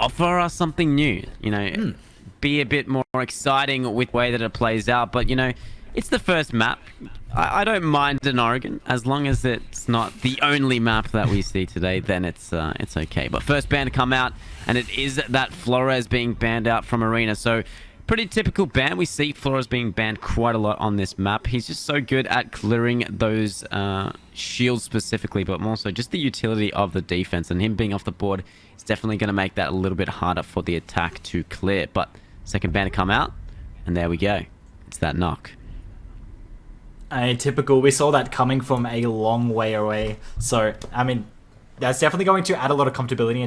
offer us something new. Be a bit more exciting with the way that it plays out. But it's the first map. I don't mind an Oregon as long as it's not the only map that we see today. Then it's okay. But first ban to come out, and it is that Flores being banned out from Arena. So pretty typical ban. We see Flores being banned quite a lot on this map. He's just so good at clearing those shields specifically, but more so just the utility of the defense. And him being off the board is definitely going to make that a little bit harder for the attack to clear. But second ban to come out, and there we go. It's that knock. Typical. We saw that coming from a long way away. So, I mean, that's definitely going to add a lot of comfortability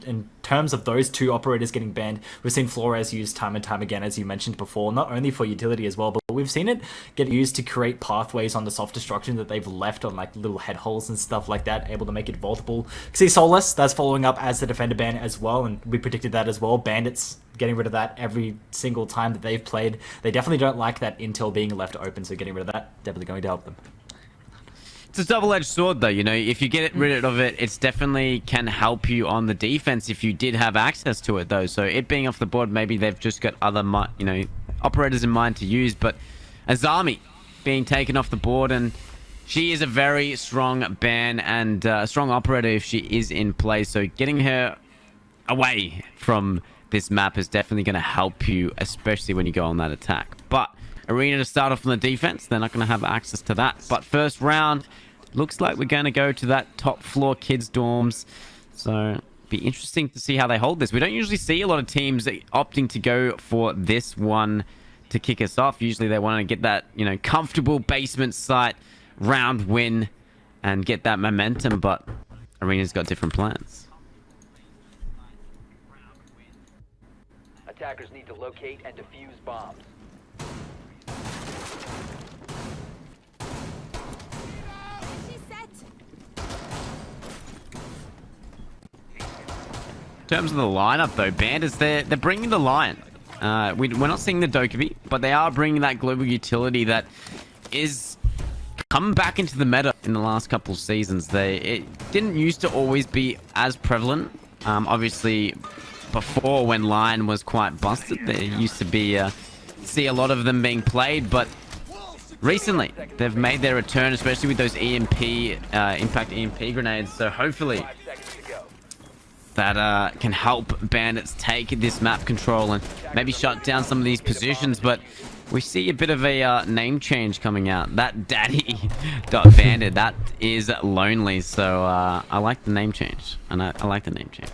in terms of those two operators getting banned. We've seen Flores used time and time again, as you mentioned before, not only for utility as well, but we've seen it get used to create pathways on the soft destruction that they've left on like little head holes and stuff like that, able to make it vaultable. See Solus, that's following up as the defender ban as well, and we predicted that as well. Bandits getting rid of that every single time that they've played. They definitely don't like that intel being left open, so getting rid of that, definitely going to help them. It's a double-edged sword, though. If you get rid of it, it's definitely can help you on the defense if you did have access to it, though. So it being off the board, maybe they've just got other, operators in mind to use. But Azami being taken off the board, and she is a very strong ban and a strong operator if she is in play. So getting her away from this map is definitely going to help you, especially when you go on that attack. But Arena to start off on the defense, they're not going to have access to that. But first round, looks like we're going to go to that top floor kids dorms. So be interesting to see how they hold this. We don't usually see a lot of teams opting to go for this one to kick us off. Usually they want to get that, comfortable basement site round win and get that momentum. But Arena's got different plans. Attackers need to locate and defuse bombs. In terms of the lineup, though, Bandits, they're bringing the Lion. We're not seeing the Dokkaebi, but they are bringing that global utility that is come back into the meta in the last couple of seasons. It didn't used to always be as prevalent. Obviously, before when Lion was quite busted, there used to be see a lot of them being played, but recently they've made their return, especially with those impact EMP grenades. So hopefully that can help Bandits take this map control and maybe shut down some of these positions. But we see a bit of a name change coming out. That Daddy.Bandit, that is lonely. So I like the name change, and I like the name change.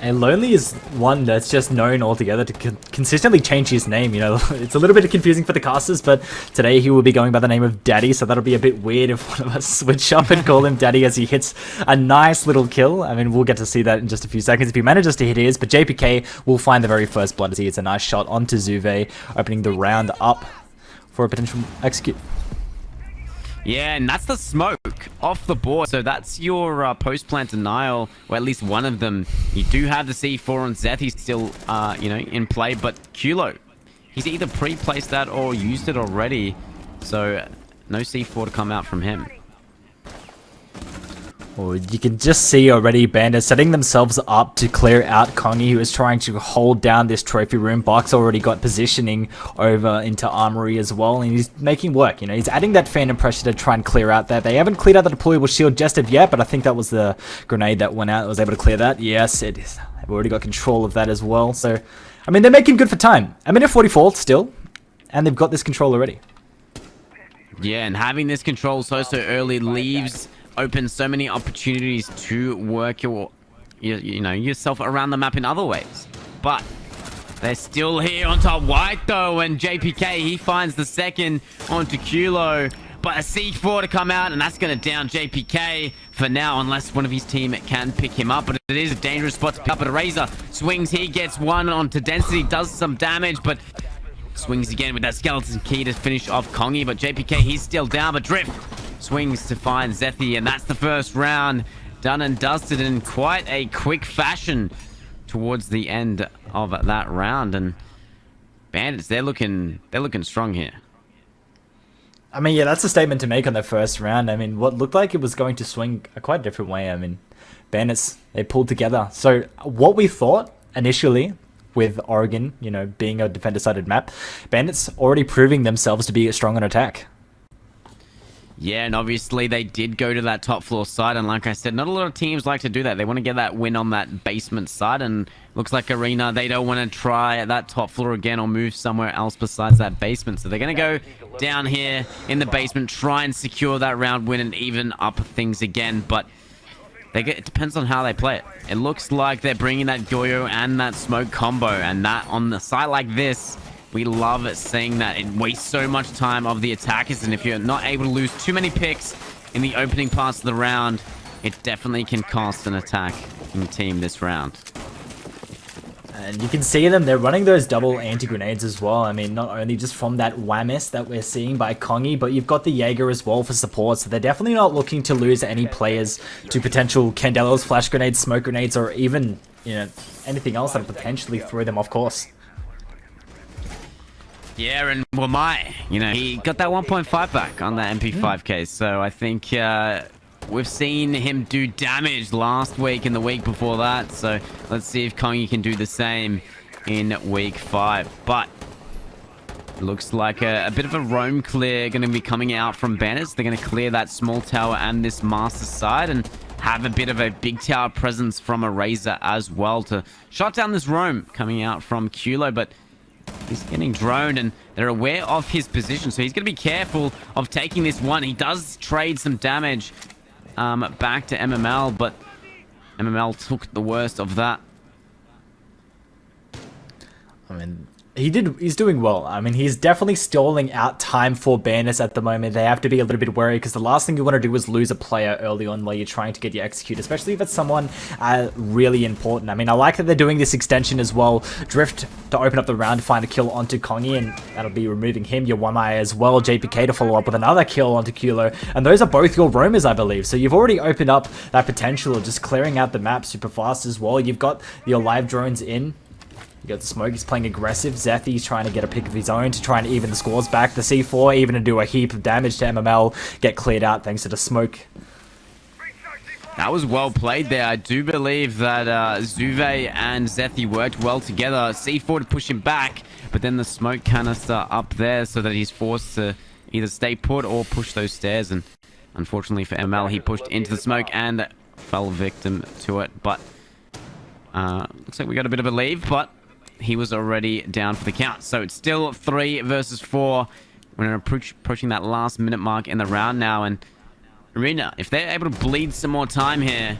And Lonely is one that's just known altogether to consistently change his name. It's a little bit confusing for the casters, but today he will be going by the name of Daddy, so that'll be a bit weird if one of us switch up and call him Daddy as he hits a nice little kill. I mean, we'll get to see that in just a few seconds if he manages to hit his, but JPK will find the very first blood as he hits a nice shot onto Zuve, opening the round up for a potential execute. Yeah, and that's the smoke off the board. So that's your post-plant denial, or at least one of them. You do have the C4 on Zeth. He's still, in play. But Kulo, he's either pre-placed that or used it already. So no C4 to come out from him. Well, you can just see already Bandits setting themselves up to clear out Kongi, who is trying to hold down this trophy room. Box already got positioning over into Armory as well, and he's making work. He's adding that phantom pressure to try and clear out that. They haven't cleared out the deployable shield just of yet, but I think that was the grenade that went out that was able to clear that. Yes, it is. They've already got control of that as well. So, I mean, they're making good for time. I mean, they're 44 still, and they've got this control already. Yeah, and having this control so early leaves open so many opportunities to work yourself around the map in other ways. But they're still here on top white though, and JPK, he finds the second onto Kulo, but a C4 to come out, and that's going to down JPK for now, unless one of his team can pick him up. But it is a dangerous spot to pick up. But Razor swings, he gets one onto Density, does some damage, but swings again with that skeleton key to finish off Kongi. But JPK, he's still down, but Drift swings to find Zethi, and that's the first round done and dusted in quite a quick fashion towards the end of that round. And Bandits, they're looking strong here. I mean, yeah, that's a statement to make on their first round. I mean, what looked like it was going to swing a quite different way. I mean, Bandits, they pulled together. So what we thought initially with Oregon, you know, being a defender-sided map, Bandits already proving themselves to be strong on attack. Yeah, and obviously they did go to that top floor side, and like I said, not a lot of teams like to do that. They want to get that win on that basement side, and looks like Arena, they don't want to try at that top floor again or move somewhere else besides that basement. So they're going to go down here in the basement, try and secure that round win and even up things again, but it depends on how they play it. It looks like they're bringing that Goyo and that smoke combo, and that on the side like this, we love seeing that. It wastes so much time of the attackers, and if you're not able to lose too many picks in the opening parts of the round, it definitely can cost an attacking team this round. And you can see them, they're running those double anti-grenades as well. I mean, not only just from that Whammis that we're seeing by Kongi, but you've got the Jaeger as well for support. So they're definitely not looking to lose any players to potential Candelos, flash grenades, smoke grenades, or even, you know, anything else that will potentially throw them off course. Yeah, and Wamai, you know, he got that 1.5 back on that MP5 case. So I think we've seen him do damage last week and the week before that. So let's see if Kongi can do the same in week 5. But it looks like a bit of a roam clear going to be coming out from Bandits. They're going to clear that small tower and this master side and have a bit of a big tower presence from Organiser as well to shut down this roam coming out from Kulo. But he's getting droned and they're aware of his position, so he's going to be careful of taking this one. He does trade some damage back to MML, but MML took the worst of that. I mean, he's doing well. I mean, he's definitely stalling out time for Bandits at the moment. They have to be a little bit wary because the last thing you want to do is lose a player early on while you're trying to get your execute, especially if it's someone really important. I mean, I like that they're doing this extension as well. Drift to open up the round to find a kill onto Kongi, and that'll be removing him. Your one eye as well. JPK to follow up with another kill onto Kulo, and those are both your roamers, I believe. So you've already opened up that potential of just clearing out the map super fast as well. You've got your live drones in. You got the smoke, he's playing aggressive. Zethy's trying to get a pick of his own to try and even the scores back. The C4 even to do a heap of damage to MML, get cleared out thanks to the smoke. That was well played there. I do believe that Zuve and Zethy worked well together. C4 to push him back, but then the smoke canister up there so that he's forced to either stay put or push those stairs. And unfortunately for ML, he pushed into the smoke and fell victim to it. But looks like we got a bit of a leave, but he was already down for the count. So it's still 3 versus 4. We're approaching that last minute mark in the round now. And Arena, if they're able to bleed some more time here,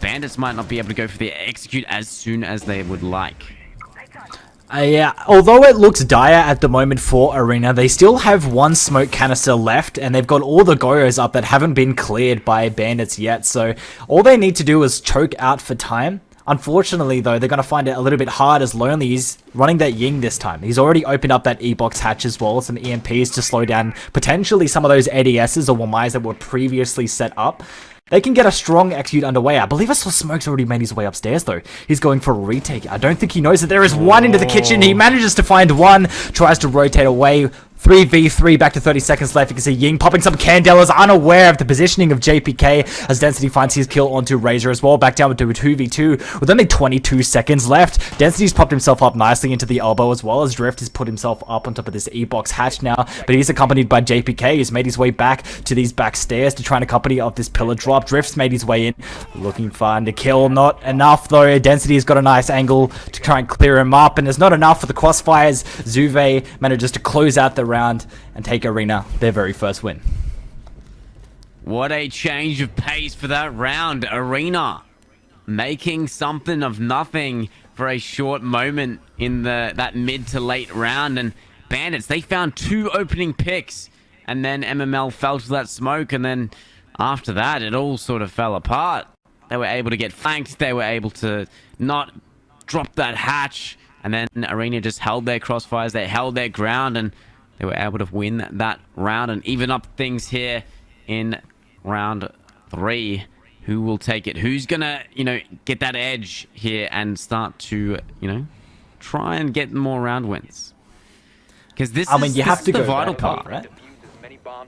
Bandits might not be able to go for the execute as soon as they would like. Yeah, although it looks dire at the moment for Arena, they still have one smoke canister left, and they've got all the Goyos up that haven't been cleared by Bandits yet. So all they need to do is choke out for time. Unfortunately, though, they're going to find it a little bit hard as Lonely is running that Ying this time. He's already opened up that E-box hatch as well, some EMPs to slow down potentially some of those ADSs or Wamais that were previously set up. They can get a strong execute underway. I believe I saw Smoke's already made his way upstairs, though. He's going for a retake. I don't think he knows that there is one into the kitchen. He manages to find one, tries to rotate away. 3v3, back to 30 seconds left. You can see Ying popping some Candelas, unaware of the positioning of JPK as Density finds his kill onto Razor as well. Back down to a 2v2 with only 22 seconds left. Density's popped himself up nicely into the elbow as well as Drift has put himself up on top of this E-box hatch now. But he's accompanied by JPK who's made his way back to these back stairs to try and accompany up this pillar drop. Drift's made his way in, looking fine to kill. Not enough though. Density's got a nice angle to try and clear him up, and there's not enough for the crossfires. Zuve manages to close out the round and take Arena their very first win. What a change of pace for that round. Arena making something of nothing for a short moment in that mid to late round, and Bandits, they found 2 opening picks, and then MML fell to that smoke, and then after that it all sort of fell apart. They were able to get flanked, they were able to not drop that hatch, and then Arena just held their crossfires, they held their ground, and they were able to win that round and even up things here in round 3. Who will take it? Who's gonna, get that edge here and start to, try and get more round wins? Because this is the vital part, right?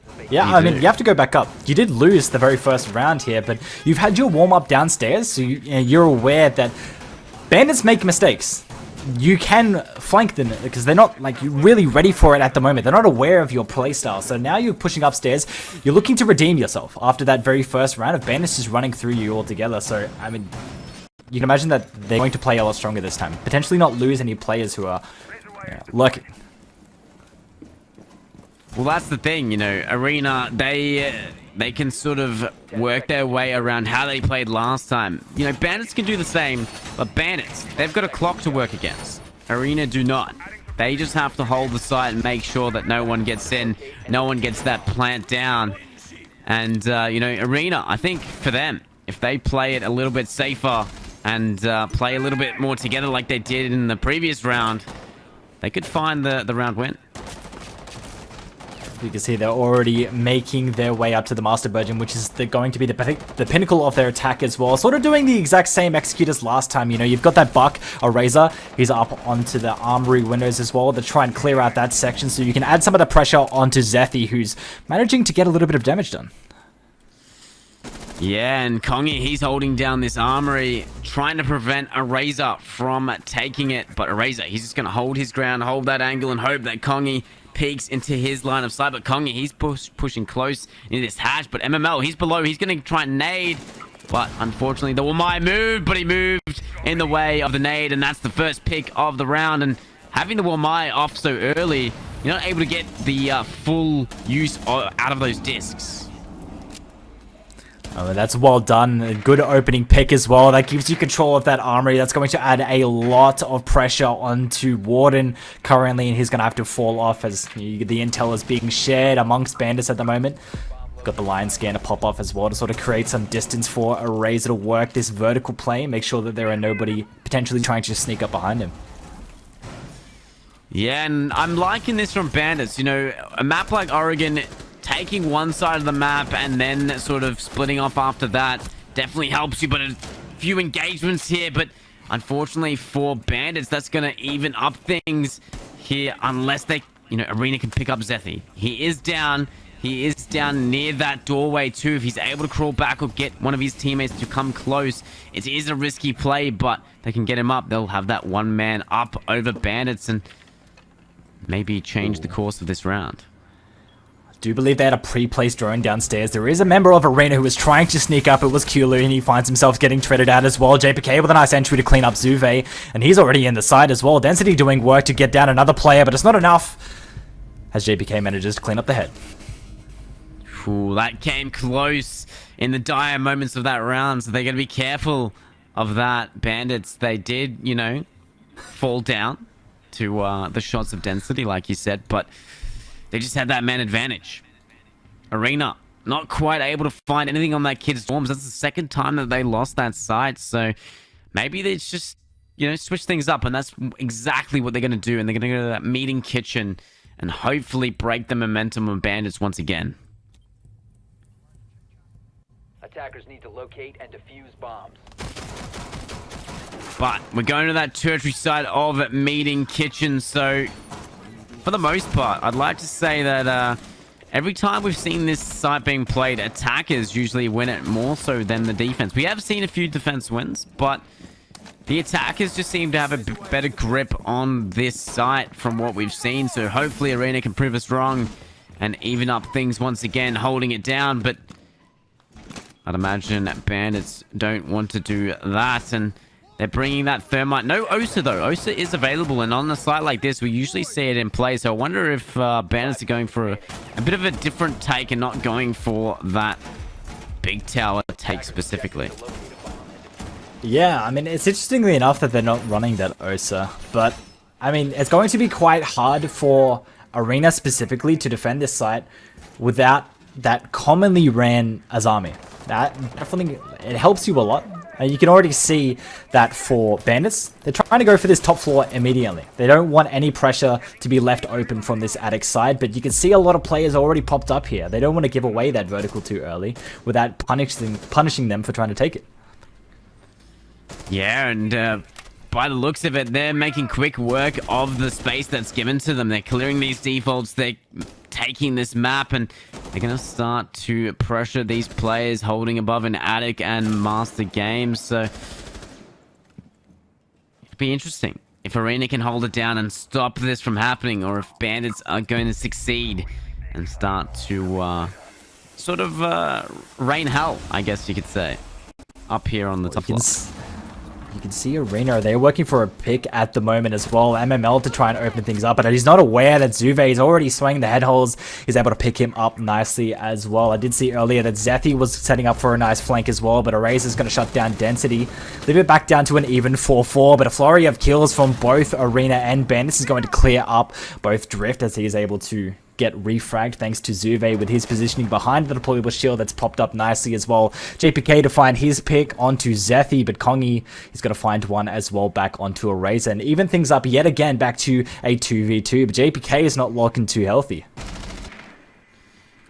bombs as they Yeah, I mean, you have to go back up. You did lose the very first round here, but you've had your warm-up downstairs, so you're aware that Bandits make mistakes. You can flank them because they're not like really ready for it at the moment. They're not aware of your playstyle. So now you're pushing upstairs. You're looking to redeem yourself after that very first round of Bandits just running through you altogether. So, I mean, you can imagine that they're going to play a lot stronger this time. Potentially not lose any players who are lurking. Well, that's the thing, you know, Arena, they can sort of work their way around how they played last time. You know, Bandits can do the same, but Bandits, they've got a clock to work against. Arena do not. They just have to hold the site and make sure that no one gets in, no one gets that plant down. And, you know, Arena, I think for them, if they play it a little bit safer and play a little bit more together like they did in the previous round, they could find the round win. You can see they're already making their way up to the Master Virgin, which is going to be the pinnacle of their attack as well. Sort of doing the exact same execute as last time. You know, you've got that Buck, Organiser. He's up onto the armory windows as well to try and clear out that section so you can add some of the pressure onto Zethy, who's managing to get a little bit of damage done. Yeah, and Kongi, he's holding down this armory, trying to prevent Organiser from taking it. But Organiser, he's just going to hold his ground, hold that angle, and hope that Kongi peeks into his line of sight. But Kongi, he's pushing close into this hatch. But MML, he's below. He's going to try and nade. But unfortunately, the Wamai moved, but he moved in the way of the nade. And that's the first pick of the round. And having the Wamai off so early, you're not able to get the full use out of those discs. Oh, that's well done. A good opening pick as well. That gives you control of that armory. That's going to add a lot of pressure onto Warden currently, and he's going to have to fall off as the intel is being shared amongst Bandits at the moment. Got the line scan to pop off as well to sort of create some distance for Organiser to work this vertical play. Make sure that there are nobody potentially trying to sneak up behind him. Yeah, and I'm liking this from Bandits. You know, a map like Oregon, taking one side of the map and then sort of splitting off after that definitely helps you, but a few engagements here. But unfortunately for Bandits, that's going to even up things here unless they, you know, Arena can pick up Zethy. He is down. He is down near that doorway too. If he's able to crawl back or get one of his teammates to come close, it is a risky play, but they can get him up. They'll have that one man up over Bandits and maybe change the course of this round. Do believe they had a pre-placed drone downstairs. There is a member of Arena who was trying to sneak up. It was Kulu, and he finds himself getting treaded out as well. JPK with a nice entry to clean up Zuve, and he's already in the side as well. Density doing work to get down another player, but it's not enough as JPK manages to clean up the head. Ooh, that came close in the dire moments of that round, so they're going to be careful of that. Bandits, they did, you know, fall down to the shots of Density, like you said, but they just had that man advantage. Arena, not quite able to find anything on that kid's dorms. That's the second time that they lost that site. So maybe they just, you know, switch things up. And that's exactly what they're going to do. And they're going to go to that meeting kitchen and hopefully break the momentum of Bandits once again. Attackers need to locate and defuse bombs. But we're going to that tertiary side of meeting kitchen. So for the most part, I'd like to say that every time we've seen this site being played, attackers usually win it more so than the defense. We have seen a few defense wins, but the attackers just seem to have a better grip on this site from what we've seen. So hopefully Arena can prove us wrong and even up things once again, holding it down. But I'd imagine Bandits don't want to do that, and they're bringing that thermite. No OCE though. OCE is available, and on a site like this, we usually see it in play. So I wonder if Bandits are going for a bit of a different take and not going for that big tower take specifically. Yeah, I mean, it's interestingly enough that they're not running that OCE, but I mean, it's going to be quite hard for Arena specifically to defend this site without that commonly ran Azami. That definitely, it helps you a lot. You can already see that for Bandits, they're trying to go for this top floor immediately. They don't want any pressure to be left open from this attic side, but you can see a lot of players already popped up here. They don't want to give away that vertical too early without punishing them for trying to take it. Yeah, and by the looks of it, they're making quick work of the space that's given to them. They're clearing these defaults, they're taking this map, and they're going to start to pressure these players holding above in Attic and Master Games. So it'd be interesting if Arena can hold it down and stop this from happening, or if Bandits are going to succeed and start to sort of rain hell, I guess you could say, up here on the top floor. You can see Arena, they're working for a pick at the moment as well. MML to try and open things up, but he's not aware that Zuve is already swinging the head holes. He's able to pick him up nicely as well. I did see earlier that Zethi was setting up for a nice flank as well, but Eraser's going to shut down Density. Leave it back down to an even 4-4, but a flurry of kills from both Arena and Bandits is going to clear up both Drift as he is able to get refragged thanks to Zuve with his positioning behind the deployable shield that's popped up nicely as well. JPK to find his pick onto Zethi, but Kongi is going to find one as well back onto Eraser and even things up yet again back to a 2v2, but JPK is not looking too healthy.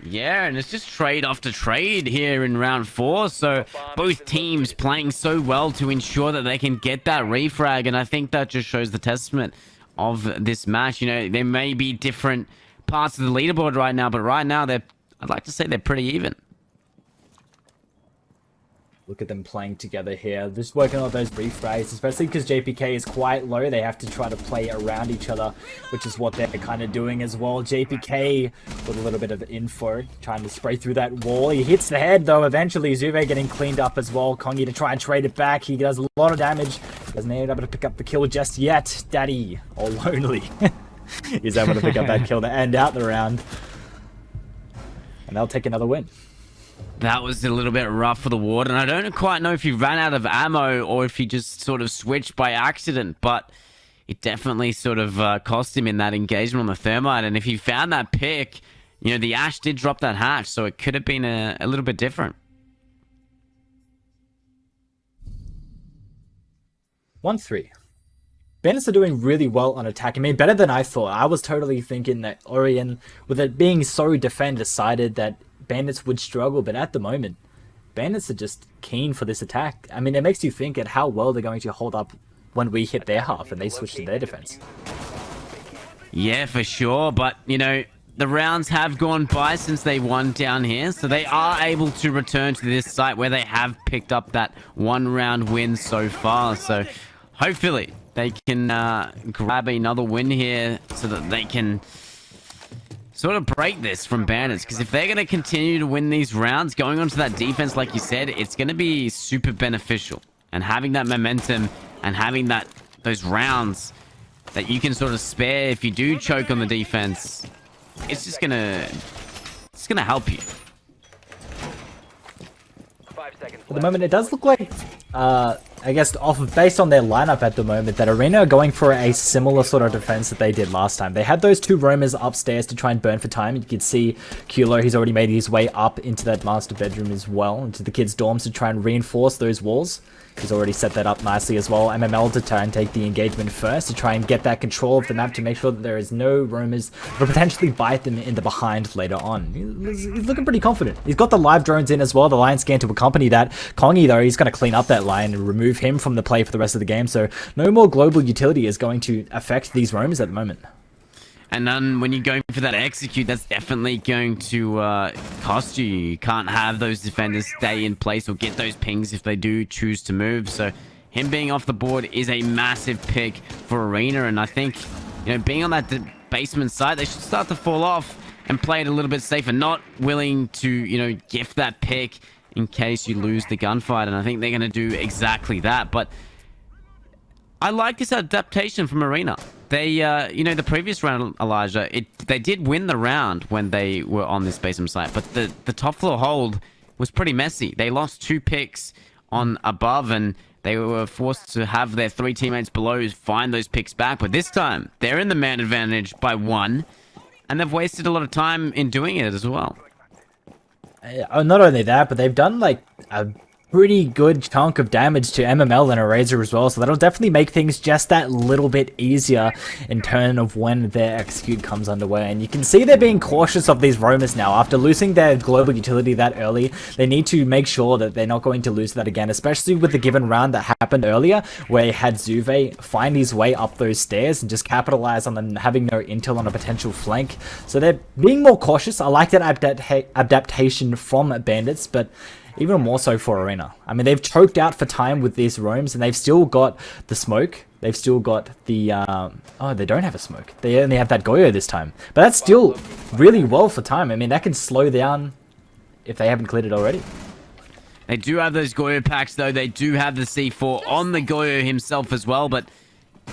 Yeah, and it's just trade after trade here in round 4. So both teams playing so well to ensure that they can get that refrag, and I think that just shows the testament of this match. You know, there may be different parts of the leaderboard right now, but right now I'd like to say they're pretty even. Look at them playing together here, just working on those refrags, especially because JPK is quite low. They have to try to play around each other, which is what they're kind of doing as well. JPK with a little bit of info, trying to spray through that wall. He hits the head though, eventually. Zuve getting cleaned up as well. Kongi to try and trade it back. He does a lot of damage. Doesn't able to pick up the kill just yet. Daddy, all lonely. He's able to pick up that kill to end out the round. And they'll take another win. That was a little bit rough for the Warden. I don't quite know if he ran out of ammo or if he just sort of switched by accident, but it definitely sort of cost him in that engagement on the Thermite. And if he found that pick, you know, the Ash did drop that hatch, so it could have been a little bit different. 1-3. Bandits are doing really well on attack. I mean, better than I thought. I was totally thinking that Orion, with it being so defend-decided, that Bandits would struggle, but at the moment, Bandits are just keen for this attack. I mean, it makes you think at how well they're going to hold up when we hit their half and they switch to their defense. Yeah, for sure, but, you know, the rounds have gone by since they won down here, so they are able to return to this site where they have picked up that one-round win so far, so hopefully they can grab another win here so that they can sort of break this from Bandits. Because if they're going to continue to win these rounds, going onto that defense, like you said, it's going to be super beneficial. And having that momentum and having those rounds that you can sort of spare if you do choke on the defense, it's just going to help you. 5 seconds At the moment, it does look like, I guess, based on their lineup at the moment, that Arena are going for a similar sort of defense that they did last time. They had those two roamers upstairs to try and burn for time. You can see Kulo, he's already made his way up into that master bedroom as well, into the kids' dorms to try and reinforce those walls. He's already set that up nicely as well. MML to try and take the engagement first to try and get that control of the map to make sure that there is no roamers that will potentially bite them in the behind later on. He's looking pretty confident. He's got the live drones in as well, the line scan to accompany that. Kongi, though, he's going to clean up that line and remove him from the play for the rest of the game, so no more global utility is going to affect these roamers at the moment. And then when you're going for that execute, that's definitely going to cost you. You can't have those defenders stay in place or get those pings if they do choose to move. So him being off the board is a massive pick for Arena. And I think, you know, being on that basement side, they should start to fall off and play it a little bit safer. Not willing to, you know, gift that pick in case you lose the gunfight. And I think they're going to do exactly that. But I like this adaptation from Arena. They, you know, the previous round, Elijah, they did win the round when they were on this basement site, but the top floor hold was pretty messy. They lost 2 picks on above, and they were forced to have their 3 teammates below find those picks back. But this time, they're in the man advantage by 1, and they've wasted a lot of time in doing it as well. Not only that, but they've done like a pretty good chunk of damage to MML and Organiser as well, so that'll definitely make things just that little bit easier in turn of when their execute comes underway. And you can see they're being cautious of these roamers now. After losing their global utility that early, they need to make sure that they're not going to lose that again, especially with the given round that happened earlier, where he had Zuve find his way up those stairs and just capitalize on them having no intel on a potential flank. So they're being more cautious. I like that adaptation from Bandits, but even more so for Arena. I mean, they've choked out for time with these roams, and they've still got the smoke. They've still got the... oh, they don't have a smoke. They only have that Goyo this time. But that's still really well for time. I mean, that can slow down if they haven't cleared it already. They do have those Goyo packs, though. They do have the C4 on the Goyo himself as well. But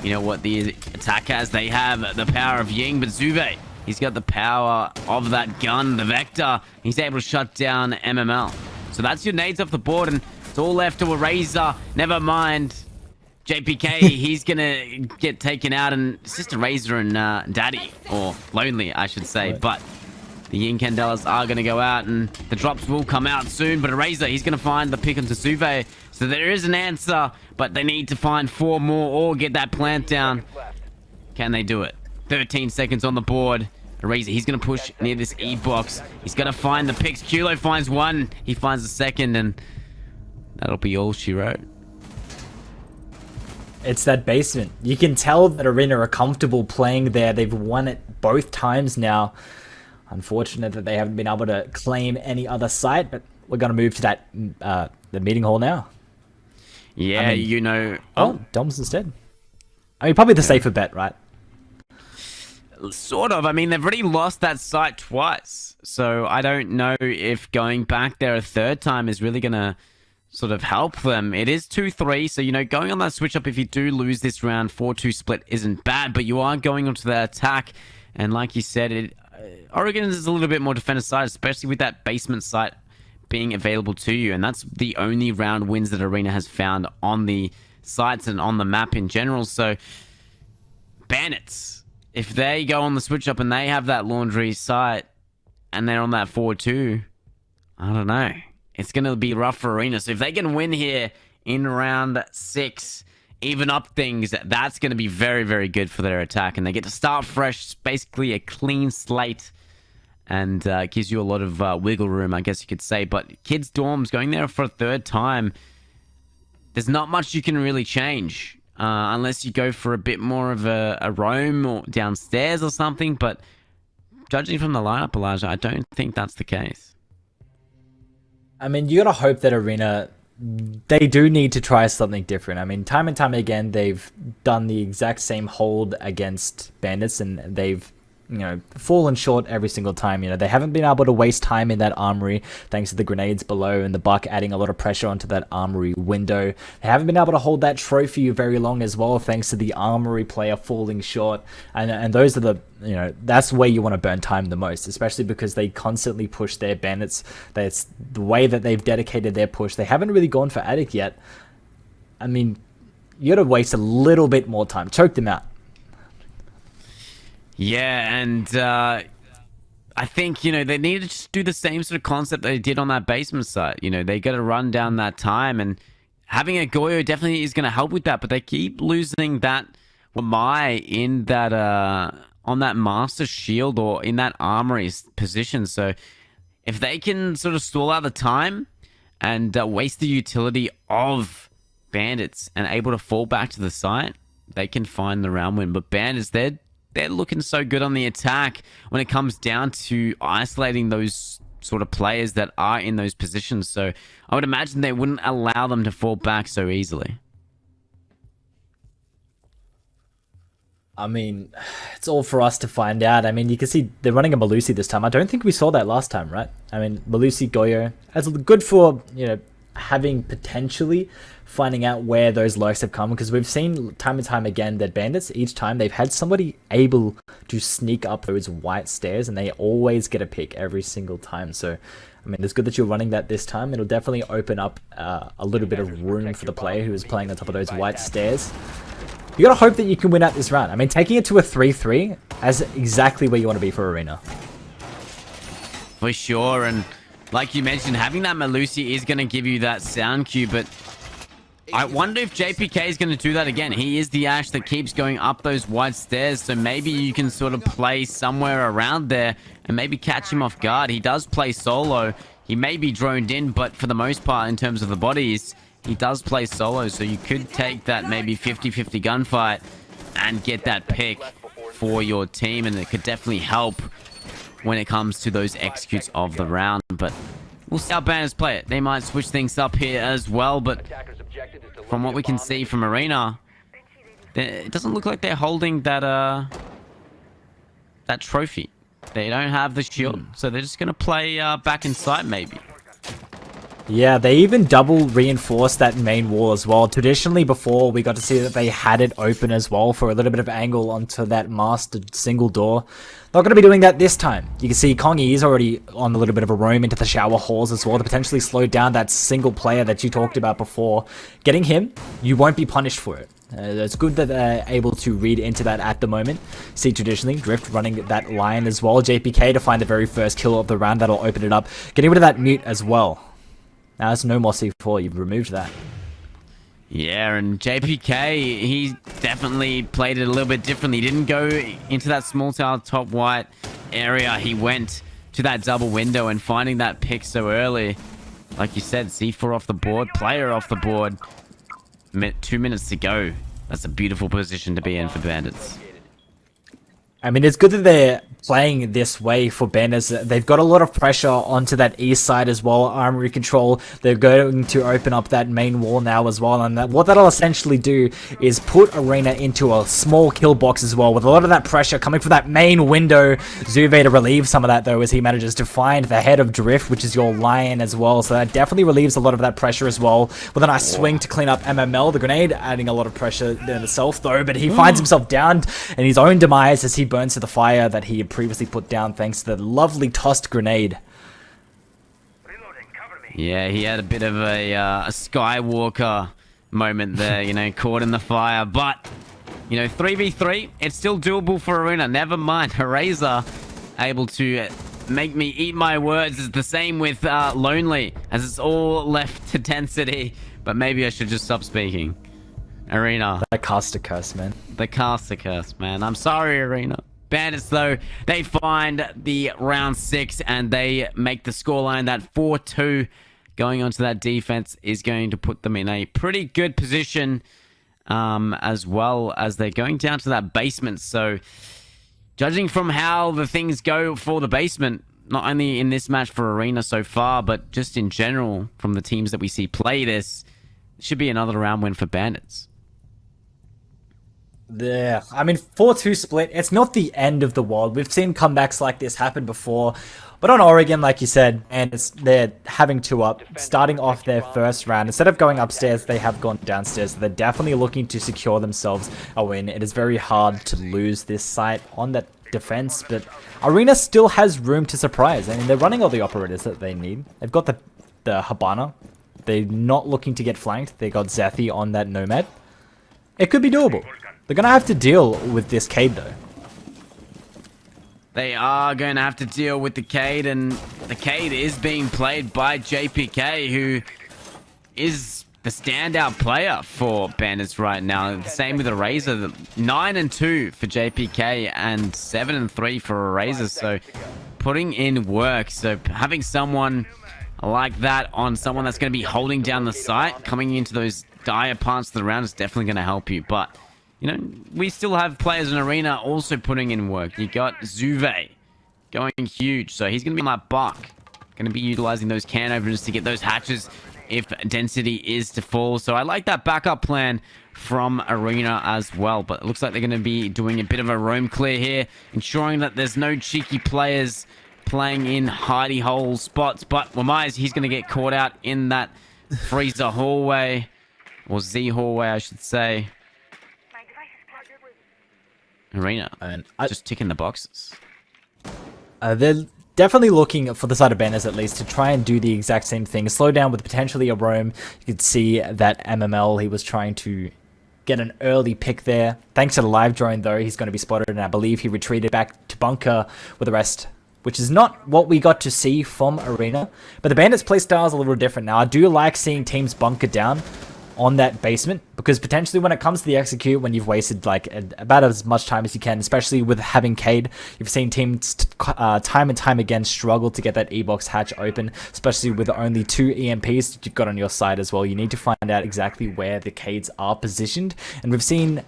you know what the attack has? They have the power of Ying, but Zuve, he's got the power of that gun, the Vector. He's able to shut down MML. So that's your nades off the board, and it's all left to Organiser. Never mind JPK, he's gonna get taken out, and it's just Organiser and Daddy, or Lonely, I should say. Right. But the Yin Candelas are gonna go out, and the drops will come out soon. But Organiser, he's gonna find the pick onto Zuve. So there is an answer, but they need to find 4 more or get that plant down. Can they do it? 13 seconds on the board. Organiser, he's going to push near this E-box. He's going to find the picks. Kulo finds one. He finds the second, and that'll be all she wrote. It's that basement. You can tell that Arena are comfortable playing there. They've won it both times now. Unfortunate that they haven't been able to claim any other site, but we're going to move to that the meeting hall now. Yeah, I mean, you know... Oh, Dom's instead. I mean, probably the safer bet, right? Sort of. I mean, they've already lost that site twice. So I don't know if going back there a third time is really going to sort of help them. It is 2-3. So, you know, going on that switch up, if you do lose this round, 4-2 split isn't bad. But you are going onto the attack. And like you said, Oregon is a little bit more defender side, especially with that basement site being available to you. And that's the only round wins that Arena has found on the sites and on the map in general. So, Bandits, if they go on the switch up and they have that laundry site and they're on that 4-2, I don't know. It's going to be rough for Arena. So if they can win here in round 6, even up things, that's going to be very, very good for their attack. And they get to start fresh, basically a clean slate, and gives you a lot of wiggle room, I guess you could say. But Kids Dorms, going there for a third time, there's not much you can really change. Unless you go for a bit more of a roam or downstairs or something. But judging from the lineup, Elijah, I don't think that's the case. I mean, you gotta hope that Arena, they do need to try something different. I mean, time and time again, they've done the exact same hold against Bandits, and they've, you know, fallen short every single time. You know, they haven't been able to waste time in that armory thanks to the grenades below and the buck adding a lot of pressure onto that armory window. They haven't been able to hold that trophy very long as well thanks to the armory player falling short. And those are the, you know, that's where you want to burn time the most, especially because they constantly push their Bandits. That's the way that they've dedicated their push. They haven't really gone for Attic yet. I mean, you gotta waste a little bit more time. Choke them out. Yeah, and I think, you know, they need to just do the same sort of concept they did on that basement site. You know, they got to run down that time, and having a Goyo definitely is going to help with that, but they keep losing that Wamai in that, on that Master Shield or in that Armory position. So if they can sort of stall out the time and waste the utility of Bandits and able to fall back to the site, they can find the round win. But Bandits, they're looking so good on the attack when it comes down to isolating those sort of players that are in those positions. So I would imagine they wouldn't allow them to fall back so easily. I mean, it's all for us to find out. I mean, you can see they're running a Malusi this time. I don't think we saw that last time, right? I mean, Malusi, Goyo, that's good for, you know, having potentially finding out where those lurks have come, because we've seen time and time again that Bandits, each time they've had somebody able to sneak up those white stairs, and they always get a pick every single time. So I mean, it's good that you're running that this time. It'll definitely open up a little bit of room for the player who is playing on top of those white stairs. You gotta hope that you can win out this round. I mean, taking it to a 3-3 is exactly where you want to be for Arena. For sure, and like you mentioned, having that Melusi is going to give you that sound cue, but I wonder if JPK is going to do that again. He is the Ash that keeps going up those wide stairs, so maybe you can sort of play somewhere around there and maybe catch him off guard. He does play solo. He may be droned in, but for the most part, in terms of the bodies, he does play solo, so you could take that maybe 50-50 gunfight and get that pick for your team, and it could definitely help when it comes to those executes of the round. But we'll see how Bandits play it. They might switch things up here as well, but from what we can see from Arena, it doesn't look like they're holding that that trophy. They don't have the shield, so they're just gonna play back inside maybe. Yeah, they even double reinforced that main wall as well. Traditionally before, we got to see that they had it open as well for a little bit of angle onto that mastered single door. Not going to be doing that this time. You can see Kongi is already on a little bit of a roam into the shower halls as well to potentially slow down that single player that you talked about before. Getting him, you won't be punished for it. It's good that they're able to read into that at the moment. See, traditionally, Drift running that line as well. JPK to find the very first kill of the round. That'll open it up. Getting rid of that mute as well. Now there's no more C4, you've removed that. Yeah, and JPK, he definitely played it a little bit differently. He didn't go into that small tower top white area. He went to that double window, and finding that pick so early, like you said, C4 off the board, player off the board. 2 minutes to go. That's a beautiful position to be in for Bandits. I mean, it's good that they're playing this way for Bandits. They've got a lot of pressure onto that east side as well. Armory control. They're going to open up that main wall now as well. And what that'll essentially do is put Arena into a small kill box as well, with a lot of that pressure coming from that main window. Zuve to relieve some of that, though, as he manages to find the head of Drift, which is your Lion as well. So that definitely relieves a lot of that pressure as well. With a nice swing to clean up MML. The grenade adding a lot of pressure in itself, though. But he finds himself downed in his own demise as he burns to the fire that he had previously put down thanks to the lovely tossed grenade. Yeah, he had a bit of a Skywalker moment there, you know, caught in the fire. But, you know, 3v3, it's still doable for Arena. Never mind, Organiser able to make me eat my words. It's the same with Lonely, as it's all left to Density. But maybe I should just stop speaking. Arena. The caster curse, man. The caster curse, man. I'm sorry, Arena. Bandits, though, they find the round 6 and they make the scoreline. That 4-2 going onto that defense is going to put them in a pretty good position, as well as they're going down to that basement. So, judging from how the things go for the basement, not only in this match for Arena so far, but just in general from the teams that we see play this, it should be another round win for Bandits. Yeah, I mean, 4-2 split, it's not the end of the world. We've seen comebacks like this happen before. But on Oregon, like you said, and they're having 2 up, starting off their first round. Instead of going upstairs, they have gone downstairs. So they're definitely looking to secure themselves a win. It is very hard to lose this site on that defense, but Arena still has room to surprise. I mean, they're running all the operators that they need. They've got the Habana. They're not looking to get flanked. They got Zethi on that Nomad. It could be doable. They're going to have to deal with this Cade, though. They are going to have to deal with the Cade, and the Cade is being played by JPK, who is the standout player for Bandits right now. The same with Organiser. 9-2 for JPK and 7-3 for Organiser. So putting in work. So having someone like that on someone that's going to be holding down the site, coming into those dire parts of the round is definitely going to help you. But you know, we still have players in Arena also putting in work. You got Zuve going huge, so he's going to be on that buck. Going to be utilizing those can openers to get those hatches if density is to fall. So I like that backup plan from Arena as well. But it looks like they're going to be doing a bit of a roam clear here, ensuring that there's no cheeky players playing in hidey hole spots. But Wamais, he's going to get caught out in that freezer hallway, or Z hallway, I should say. Arena, and just ticking the boxes. They're definitely looking for the side of Bandits at least to try and do the exact same thing. Slow down with potentially a roam. You could see that MML, he was trying to get an early pick there. Thanks to the live drone, though, he's going to be spotted, and I believe he retreated back to bunker with the rest which is not what we got to see from Arena. But the Bandits playstyle is a little different now. I do like seeing teams bunker down on that basement, because potentially when it comes to the execute, when you've wasted like about as much time as you can, especially with having Cade, you've seen teams time and time again struggle to get that E-box hatch open, especially with only 2 EMPs that you've got on your side as well. You need to find out exactly where the Cades are positioned, and we've seen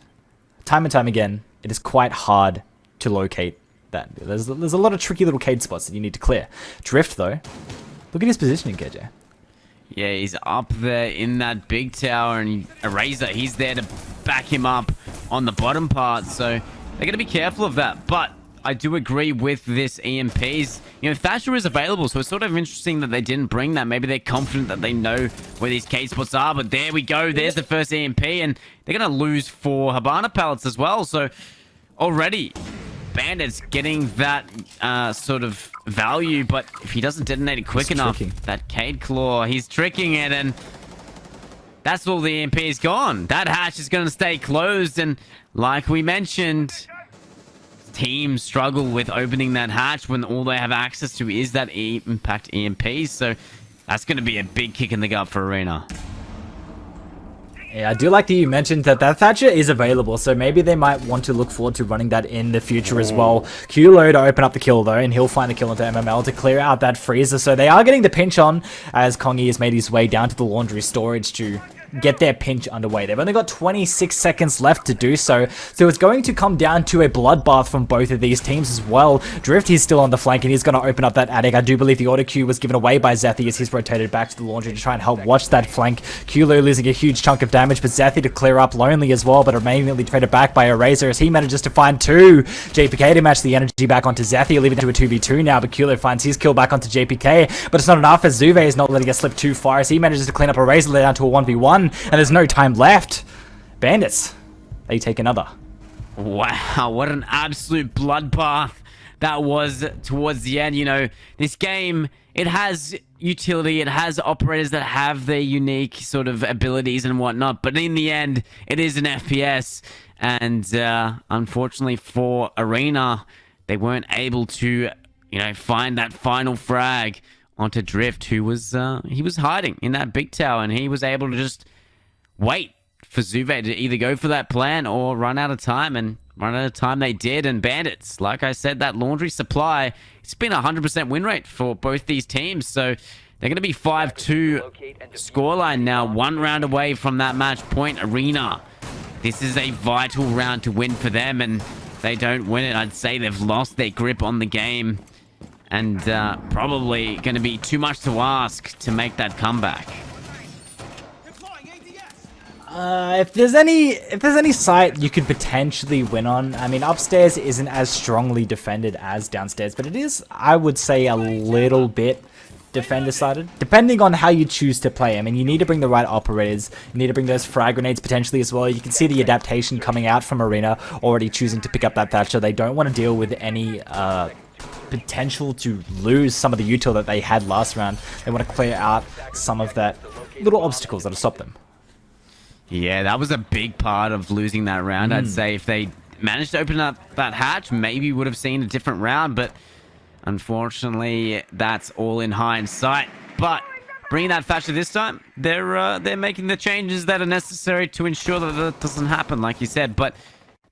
time and time again it is quite hard to locate that. There's a lot of tricky little Cade spots that you need to clear. Drift though, look at his positioning, KJ. Yeah, he's up there in that big tower, and Organiser, he's there to back him up on the bottom part, so they're going to be careful of that. But I do agree with this EMPs. You know, Thatcher is available, so it's sort of interesting that they didn't bring that. Maybe they're confident that they know where these Cade spots are, but there we go. There's the first EMP, and they're going to lose 4 Habana pallets as well, so already Bandits getting that sort of value, but if he doesn't detonate it quick enough, that Cade Claw, he's tricking it, and that's all the EMP is gone. That hatch is going to stay closed, and like we mentioned, teams struggle with opening that hatch when all they have access to is that impact EMP, so that's going to be a big kick in the gut for Arena. Yeah, I do like that you mentioned that Thatcher is available, so maybe they might want to look forward to running that in the future as well. Qlo to open up the kill though, and he'll find the kill into MML to clear out that freezer, so they are getting the pinch on as Kongi has made his way down to the laundry storage to get their pinch underway. They've only got 26 seconds left to do so, so it's going to come down to a bloodbath from both of these teams as well. Drift, he's still on the flank, and he's going to open up that attic. I do believe the auto queue was given away by Zethy as he's rotated back to the laundry to try and help watch that flank. Qlo losing a huge chunk of damage, but Zethy to clear up lonely as well, but immediately traded back by Organiser as he manages to find 2 JPK to match the energy back onto Zethy, leaving it to a 2v2 now, but Qlo finds his kill back onto JPK, but it's not enough as Zuve is not letting it slip too far as he manages to clean up Organiser down to a 1v1, and there's no time left. Bandits, they take another. Wow, what an absolute bloodbath that was towards the end. You know, this game, it has utility, it has operators that have their unique sort of abilities and whatnot, but in the end, it is an FPS, and unfortunately for Arena, they weren't able to, you know, find that final frag onto Drift, who was he was hiding in that big tower, and he was able to just wait for Zuve to either go for that plan or run out of time, and run out of time they did. And Bandits, like I said, that laundry supply, it's been a 100% win rate for both these teams, so they're going to be 5-2 scoreline now, 1 round away from that match point. Arena, this is a vital round to win for them, and if they don't win it, I'd say they've lost their grip on the game, and probably going to be too much to ask to make that comeback. If there's any site you could potentially win on, I mean, upstairs isn't as strongly defended as downstairs, but it is, I would say, a little bit defender-sided, depending on how you choose to play. I mean, you need to bring the right operators, you need to bring those frag grenades potentially as well. You can see the adaptation coming out from Arena, already choosing to pick up that Thatcher. They don't want to deal with any potential to lose some of the util that they had last round. They want to clear out some of that little obstacles that have stopped them. Yeah, that was a big part of losing that round. I'd say if they managed to open up that hatch, maybe we would have seen a different round, but unfortunately, that's all in hindsight. But bringing that Thatcher this time, they're making the changes that are necessary to ensure that that doesn't happen, like you said. But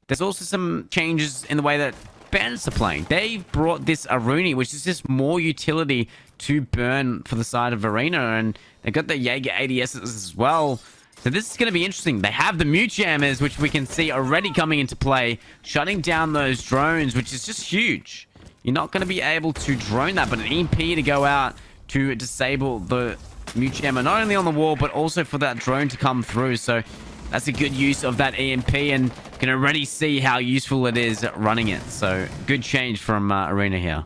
there's also some changes in the way that Bandits are playing. They've brought this Aruni, which is just more utility to burn for the side of Arena, and they've got the Jaeger ADSs as well. So this is going to be interesting. They have the mute jammers, which we can see already coming into play, shutting down those drones, which is just huge. You're not going to be able to drone that, but an EMP to go out to disable the mute jammer, not only on the wall, but also for that drone to come through. So that's a good use of that EMP, and can already see how useful it is running it. So good change from Arena here.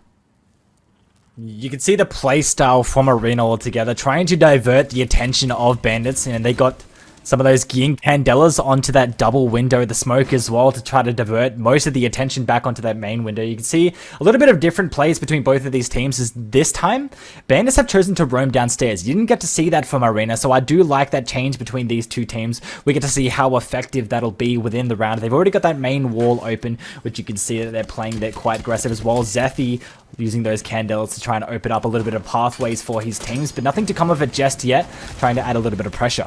You can see the playstyle from Arena altogether, trying to divert the attention of Bandits, and they got Some of those Yin Candelas onto that double window, the smoke as well, to try to divert most of the attention back onto that main window. You can see a little bit of different plays between both of these teams is this time, Bandits have chosen to roam downstairs. You didn't get to see that from Arena, so I do like that change between these two teams. We get to see how effective that'll be within the round. They've already got that main wall open, which you can see that they're playing there quite aggressive as well. Zethy using those Candelas to try and open up a little bit of pathways for his teams, but nothing to come of it just yet, trying to add a little bit of pressure.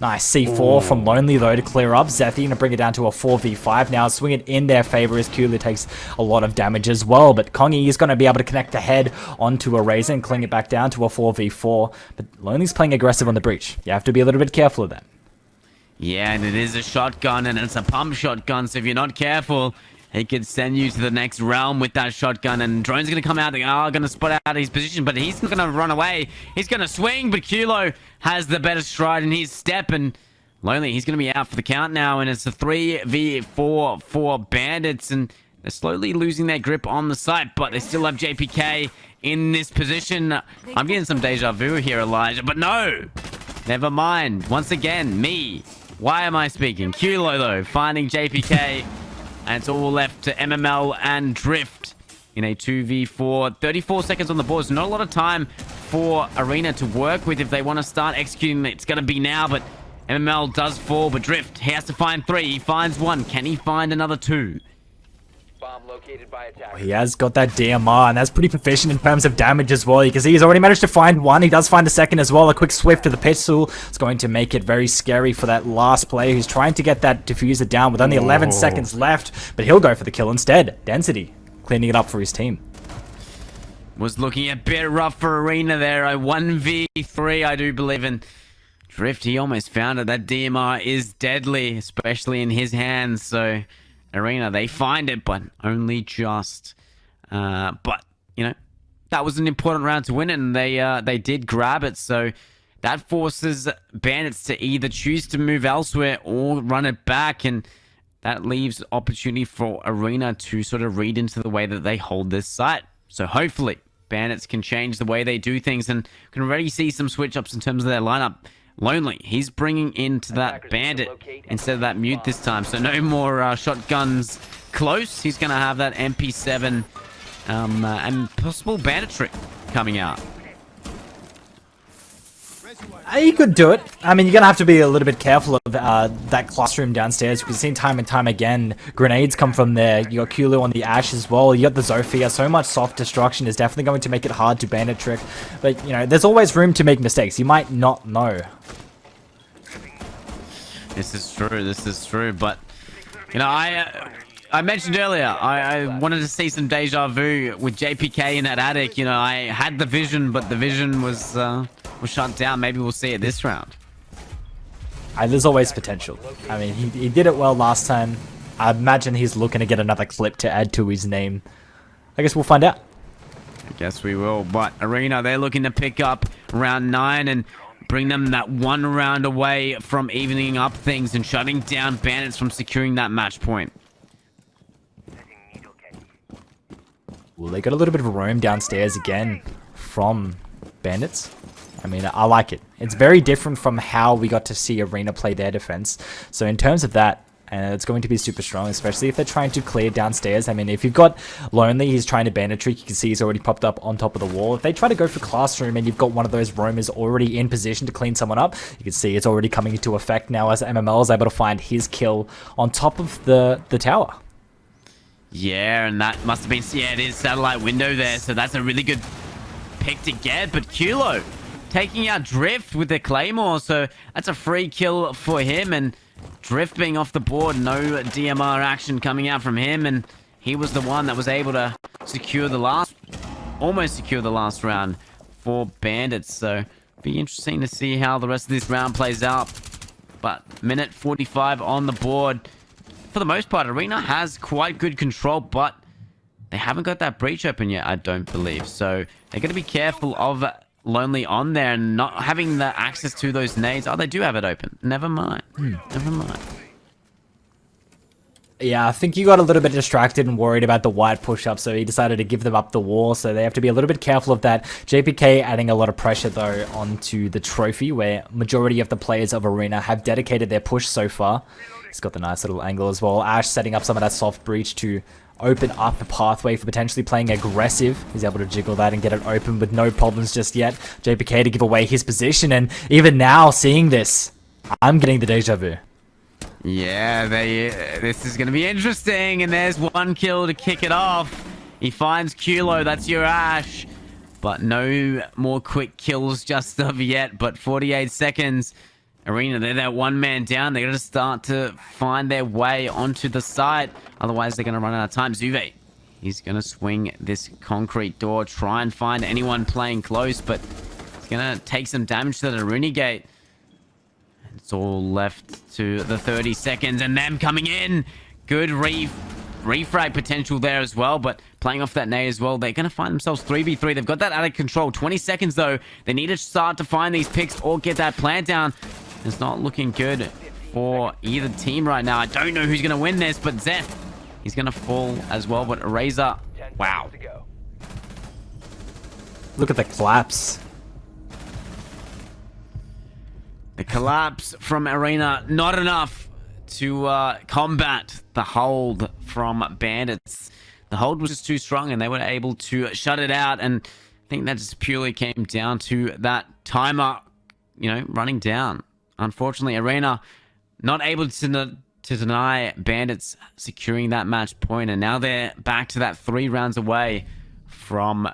Nice C4 from Lonely though to clear up. Zethy gonna bring it down to a 4v5 now. Swing it in their favor as Kula takes a lot of damage as well. But Kongi is gonna be able to connect the head onto a Razor and cling it back down to a 4v4. But Lonely's playing aggressive on the breach. You have to be a little bit careful of that. Yeah, and it is a shotgun, and it's a pump shotgun, so if you're not careful, it could send you to the next realm with that shotgun, and Drone's going to come out, they are going to spot out his position, but he's not going to run away. He's going to swing, but Kulo has the better stride in his step, and Lonely, he's going to be out for the count now, and it's a 3v4 for Bandits, and they're slowly losing their grip on the site, but they still have JPK in this position. I'm getting some deja vu here, Elijah, but no! Never mind. Once again, me. Why am I speaking? Kulo, though, finding JPK. And it's all left to MML and Drift in a 2v4. 34 seconds on the board. So not a lot of time for Arena to work with if they want to start executing. It's going to be now, but MML does fall. But Drift, he has to find 3. He finds 1. Can he find another 2? Bomb located by attack. He has got that DMR, and that's pretty proficient in terms of damage as well. You can see he's already managed to find 1. He does find a second as well. A quick swift to the pistol is going to make it very scary for that last player who's trying to get that diffuser down with only 11 seconds left. But he'll go for the kill instead. Density, cleaning it up for his team. Was looking a bit rough for Arena there. A 1v3, I do believe in. Drift, he almost found it. That DMR is deadly, especially in his hands. So Arena, they find it, but only just. But, you know, that was an important round to win it, and they did grab it. So that forces Bandits to either choose to move elsewhere or run it back, and that leaves opportunity for Arena to sort of read into the way that they hold this site. So hopefully Bandits can change the way they do things, and can already see some switch-ups in terms of their lineup. Lonely, he's bringing into that Bandit instead of that Mute this time. So no more shotguns close. He's going to have that MP7 and possible Bandit trick coming out. He could do it. I mean, you're going to have to be a little bit careful of that classroom downstairs. We've seen time and time again, grenades come from there. You got Kulu on the Ash as well. You got the Zofia. So much soft destruction is definitely going to make it hard to Bandit trick. But, you know, there's always room to make mistakes. You might not know. This is true. But, you know, I mentioned earlier, I wanted to see some deja vu with JPK in that attic. You know, I had the vision, but the vision was shut down. Maybe we'll see it this round. There's always potential. I mean, he did it well last time. I imagine he's looking to get another clip to add to his name. I guess we'll find out. I guess we will. But Arena, they're looking to pick up round 9 and bring them that one round away from evening up things and shutting down Bandits from securing that match point. Well, they got a little bit of a roam downstairs again from Bandits. I mean, I like it. It's very different from how we got to see Arena play their defense. So in terms of that, it's going to be super strong, especially if they're trying to clear downstairs. I mean, if you've got Lonely, he's trying to Bandit trick. You can see he's already popped up on top of the wall. If they try to go for Classroom and you've got one of those roamers already in position to clean someone up, you can see it's already coming into effect now as MML is able to find his kill on top of the tower. Yeah, and that must have been... Yeah, it is satellite window there, so that's a really good pick to get. But Kulo taking out Drift with the Claymore, so that's a free kill for him, and Drift being off the board, no DMR action coming out from him, and he was the one that was able to secure the almost secure the last round for Bandits. So be interesting to see how the rest of this round plays out. But minute 45 on the board. For the most part, Arena has quite good control, but they haven't got that breach open yet, I don't believe. So they're going to be careful of Lonely on there and not having the access to those nades. Oh, they do have it open. Never mind. Never mind. Yeah, I think you got a little bit distracted and worried about the wide push-up, so he decided to give them up the wall, so they have to be a little bit careful of that. JPK adding a lot of pressure, though, onto the trophy, where majority of the players of Arena have dedicated their push so far. He's got the nice little angle as well. Ash setting up some of that soft breach to open up the pathway for potentially playing aggressive. He's able to jiggle that and get it open with no problems just yet. JPK to give away his position, and even now, seeing this, I'm getting the deja vu. Yeah, this is going to be interesting, and there's one kill to kick it off. He finds Kulo, that's your Ash, but no more quick kills just of yet, but 48 seconds. Arena, they're that one man down. They're going to start to find their way onto the site, otherwise they're going to run out of time. Zuve, he's going to swing this concrete door, try and find anyone playing close, but he's going to take some damage to the Rooney gate. It's all left to the 30 seconds and them coming in. Good refrag potential there as well, but playing off that nade as well. They're going to find themselves 3v3. They've got that out of control. 20 seconds though. They need to start to find these picks or get that plant down. It's not looking good for either team right now. I don't know who's going to win this, but Zeth, he's going to fall as well. But Eraser, wow. Look at the collapse. The collapse from Arena, not enough to combat the hold from Bandits. The hold was just too strong and they were able to shut it out. And I think that just purely came down to that timer, running down. Unfortunately, Arena not able to deny Bandits securing that match point. And now they're back to that 3 rounds away from,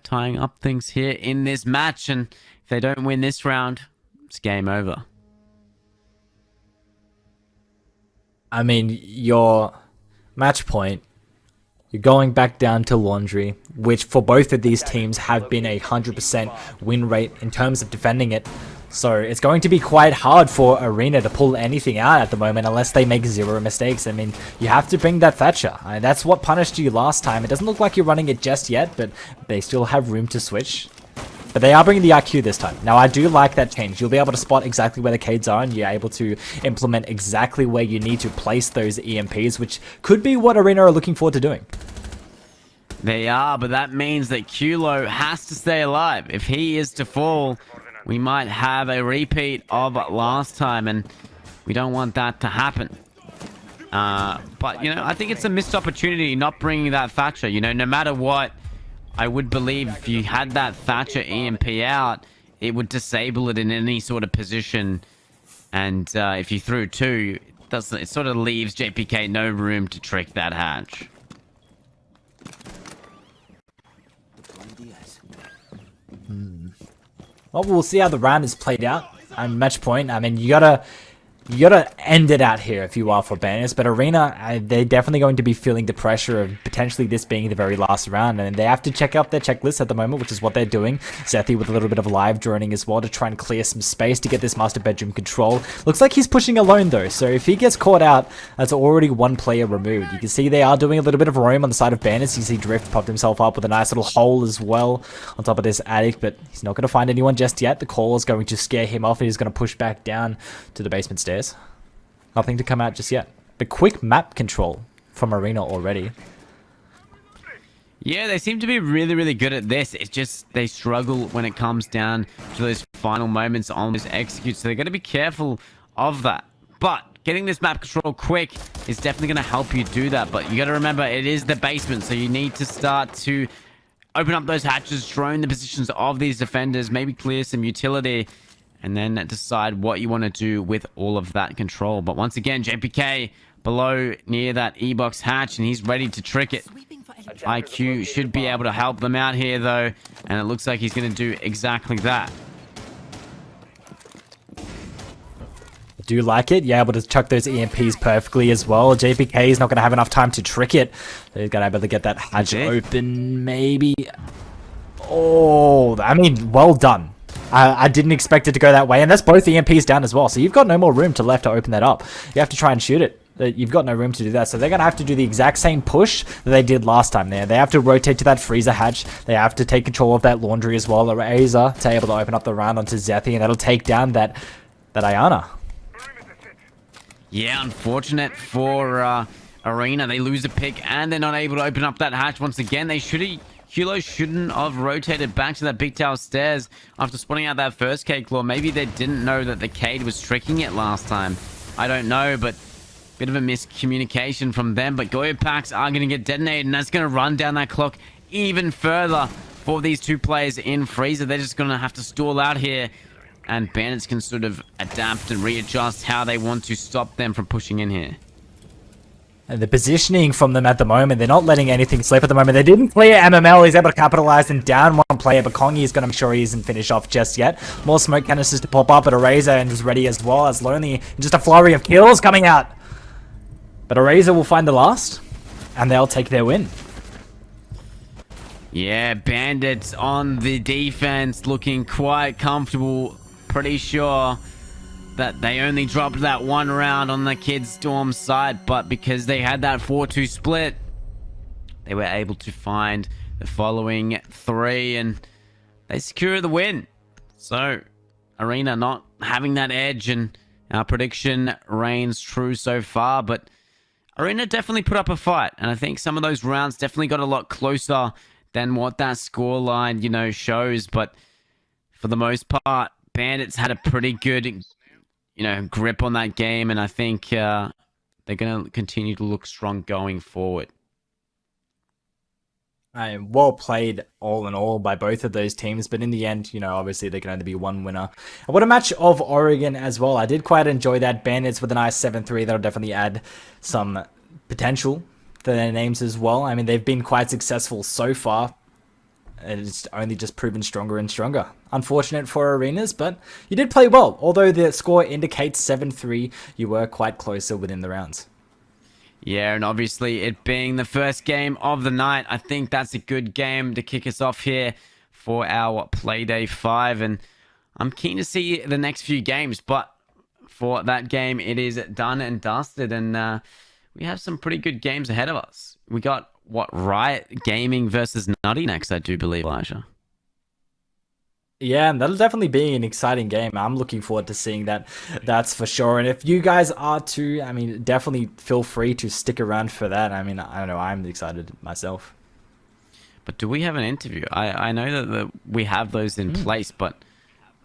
tying up things here in this match. And if they don't win this round, it's game over. I mean, your match point, you're going back down to Laundry, which for both of these teams have been 100% win rate in terms of defending it. So it's going to be quite hard for Arena to pull anything out at the moment unless they make 0 mistakes. I mean, you have to bring that Thatcher. That's what punished you last time. It doesn't look like you're running it just yet, but they still have room to switch. But they are bringing the IQ this time. Now, I do like that change. You'll be able to spot exactly where the Cades are, and you're able to implement exactly where you need to place those EMPs, which could be what Arena are looking forward to doing. They are, but that means that Kulo has to stay alive. If he is to fall, we might have a repeat of last time, and we don't want that to happen. But, I think it's a missed opportunity not bringing that Thatcher. No matter what, I would believe if you had that Thatcher EMP out, it would disable it in any sort of position. And if you threw 2, it sort of leaves JPK no room to trick that hatch. Well, we'll see how the round is played out. Match point, I mean, you gotta end it out here if you are for Bandits, but Arena, they're definitely going to be feeling the pressure of potentially this being the very last round, and they have to check out their checklist at the moment, which is what they're doing. Zethi with a little bit of live droning as well to try and clear some space to get this master bedroom control. Looks like he's pushing alone though, so if he gets caught out, that's already 1 player removed. You can see they are doing a little bit of roam on the side of Bandits. You see Drift popped himself up with a nice little hole as well on top of this attic, but he's not going to find anyone just yet. The call is going to scare him off, and he's going to push back down to the basement stairs. Nothing to come out just yet. But quick map control from Arena already. Yeah, they seem to be really, really good at this. It's just they struggle when it comes down to those final moments on this execute. So they're going to be careful of that. But getting this map control quick is definitely going to help you do that. But you got to remember, it is the basement. So you need to start to open up those hatches, drone the positions of these defenders, maybe clear some utility, and then decide what you want to do with all of that control. But once again, JPK below near that E-box hatch, and he's ready to trick it. IQ should be able to help them out here, though, and it looks like he's going to do exactly that. Do you like it? You're able to chuck those EMPs perfectly as well. JPK is not going to have enough time to trick it. So he's going to be able to get that hatch open, maybe. Oh, I mean, well done. I didn't expect it to go that way, and that's both EMPs down as well, so you've got no more room left to open that up. You have to try and shoot it. You've got no room to do that, so they're going to have to do the exact same push that they did last time there. They have to rotate to that freezer hatch. They have to take control of that laundry as well. Eraser to able to open up the round onto Zethi, and that'll take down that Ayana. Yeah, unfortunate for Arena. They lose a pick and they're not able to open up that hatch once again. Hulo shouldn't have rotated back to that big tower stairs after spotting out that first K-Claw. Maybe they didn't know that the Cade was tricking it last time. I don't know, but bit of a miscommunication from them. But Goyo packs are going to get detonated, and that's going to run down that clock even further for these two players in Freezer. They're just going to have to stall out here, and Bandits can sort of adapt and readjust how they want to stop them from pushing in here. And the positioning from them at the moment, they're not letting anything slip at the moment. They didn't clear MML. He's able to capitalize and down one player, but Kongi is going to make sure he isn't finished off just yet. More smoke canisters to pop up, but Organiser is ready as well as Lonely. Just a flurry of kills coming out. But Organiser will find the last, and they'll take their win. Yeah, Bandits on the defense looking quite comfortable. Pretty sure that they only dropped that one round on the Kids Storm side, but because they had that 4-2 split, they were able to find the following three, and they secure the win. So, Arena not having that edge, and our prediction reigns true so far, but Arena definitely put up a fight, and I think some of those rounds definitely got a lot closer than what that scoreline, shows, but for the most part, Bandits had a pretty good grip on that game, and I think they're going to continue to look strong going forward. Well played all in all by both of those teams, but in the end, obviously there can only be one winner. And what a match of Oregon as well. I did quite enjoy that. Bandits with a nice 7-3. That'll definitely add some potential to their names as well. I mean, they've been quite successful so far. It's only just proven stronger and stronger. Unfortunate for Arenas, but you did play well. Although the score indicates 7-3, you were quite closer within the rounds. Yeah, and obviously it being the first game of the night, I think that's a good game to kick us off here for our Playday-5. And I'm keen to see the next few games, but for that game, it is done and dusted. And we have some pretty good games ahead of us. We got Riot Gaming versus Nutty next, I do believe, Elijah. Yeah, and that'll definitely be an exciting game. I'm looking forward to seeing that. That's for sure. And if you guys are too, definitely feel free to stick around for that. I don't know. I'm excited myself. But do we have an interview? I know that we have those in place, but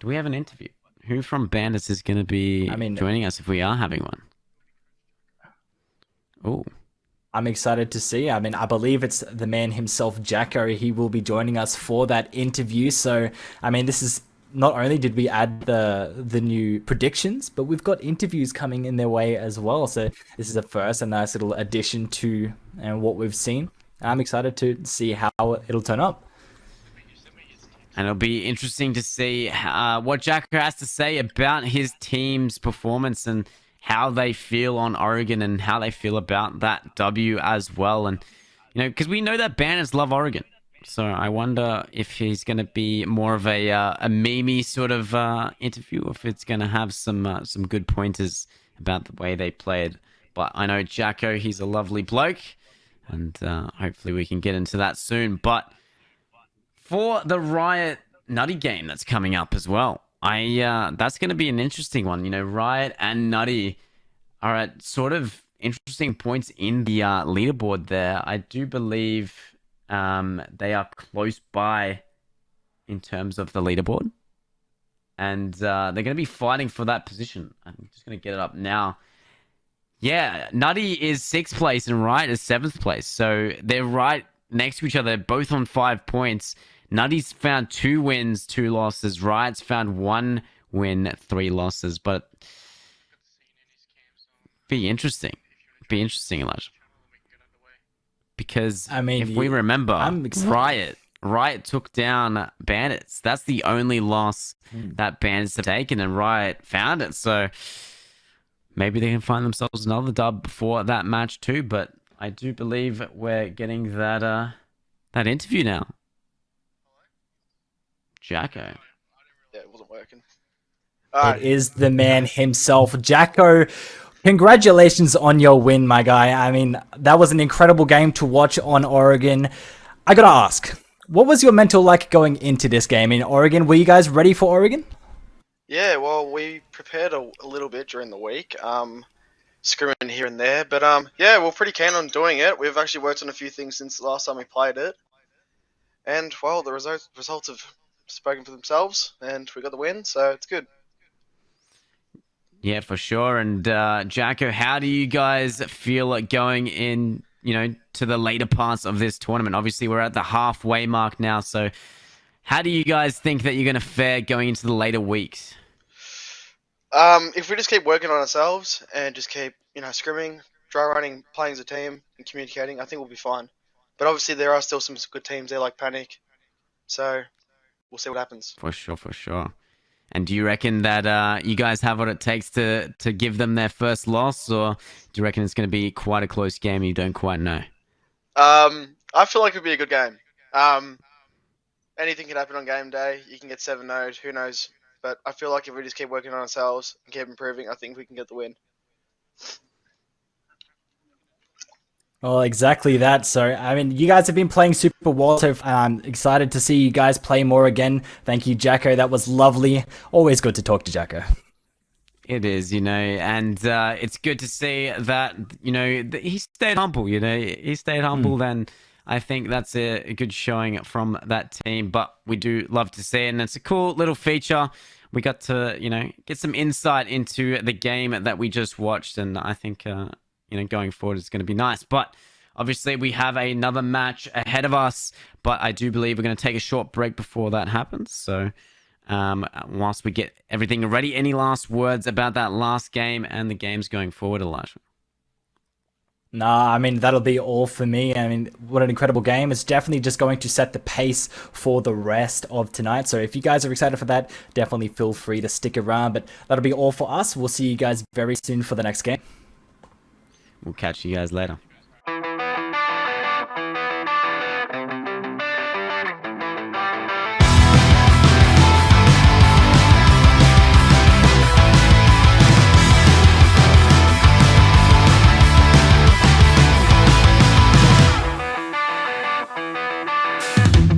do we have an interview? Who from Bandits is going to be joining us if we are having one? Oh. I'm excited to see. I believe it's the man himself, Jacko. He will be joining us for that interview. So, this is not only did we add the new predictions, but we've got interviews coming in their way as well. So this is a nice little addition to what we've seen. I'm excited to see how it'll turn up. And it'll be interesting to see what Jacko has to say about his team's performance and how they feel on Oregon and how they feel about that W as well. And, because we know that Bandits love Oregon. So I wonder if he's going to be more of a meme sort of interview, if it's going to have some good pointers about the way they played. But I know Jacko, he's a lovely bloke, and hopefully we can get into that soon. But for the Riot Nutty game that's coming up as well, that's going to be an interesting one. Riot and Nutty are at sort of interesting points in the leaderboard there. I do believe they are close by in terms of the leaderboard. And they're going to be fighting for that position. I'm just going to get it up now. Yeah, Nutty is 6th place and Riot is 7th place. So they're right next to each other, both on 5 points. Nutty's found 2 wins, 2 losses. Riot's found 1 win, 3 losses. But be interesting. Be interesting, Elijah. Because if we remember, Riot took down Bandits. That's the only loss that Bandits have taken, and Riot found it. So maybe they can find themselves another dub before that match too. But I do believe we're getting that interview now. Jacko. Yeah, it wasn't working. It is the man himself, Jacko. Congratulations on your win, my guy. That was an incredible game to watch on Oregon. I gotta ask, what was your mental like going into this game in Oregon? Were you guys ready for Oregon? Yeah, well, we prepared a little bit during the week. scrimming here and there. But yeah, we're pretty keen on doing it. We've actually worked on a few things since the last time we played it, and well, the results have spoken for themselves, and we got the win, so it's good. Yeah, for sure. And Jacko, how do you guys feel going in, to the later parts of this tournament? Obviously, we're at the halfway mark now. So how do you guys think that you're going to fare going into the later weeks? If we just keep working on ourselves and just keep, scrimming, dry running, playing as a team, and communicating, I think we'll be fine. But obviously, there are still some good teams there like Panic. So we'll see what happens. For sure, for sure. And do you reckon that you guys have what it takes to give them their first loss, or do you reckon it's going to be quite a close game and you don't quite know? I feel like it'll be a good game. Anything can happen on game day. You can get 7-0'd, who knows? But I feel like if we just keep working on ourselves and keep improving, I think we can get the win. Well, exactly that. So, I mean, you guys have been playing super well, so I'm excited to see you guys play more again. Thank you, Jacko. That was lovely. Always good to talk to Jacko. It is, and it's good to see that, he stayed humble, he stayed humble, and I think that's a good showing from that team. But we do love to see it, and it's a cool little feature. We got to, get some insight into the game that we just watched, and I think, going forward it's going to be nice. But obviously we have another match ahead of us, but I do believe we're going to take a short break before that happens. So whilst we get everything ready, any last words about that last game and the games going forward, Elijah? Nah, I mean, that'll be all for me. I mean, what an incredible game. It's definitely just going to set the pace for the rest of tonight. So if you guys are excited for that, definitely feel free to stick around. But that'll be all for us. We'll see you guys very soon for the next game. We'll catch you guys later.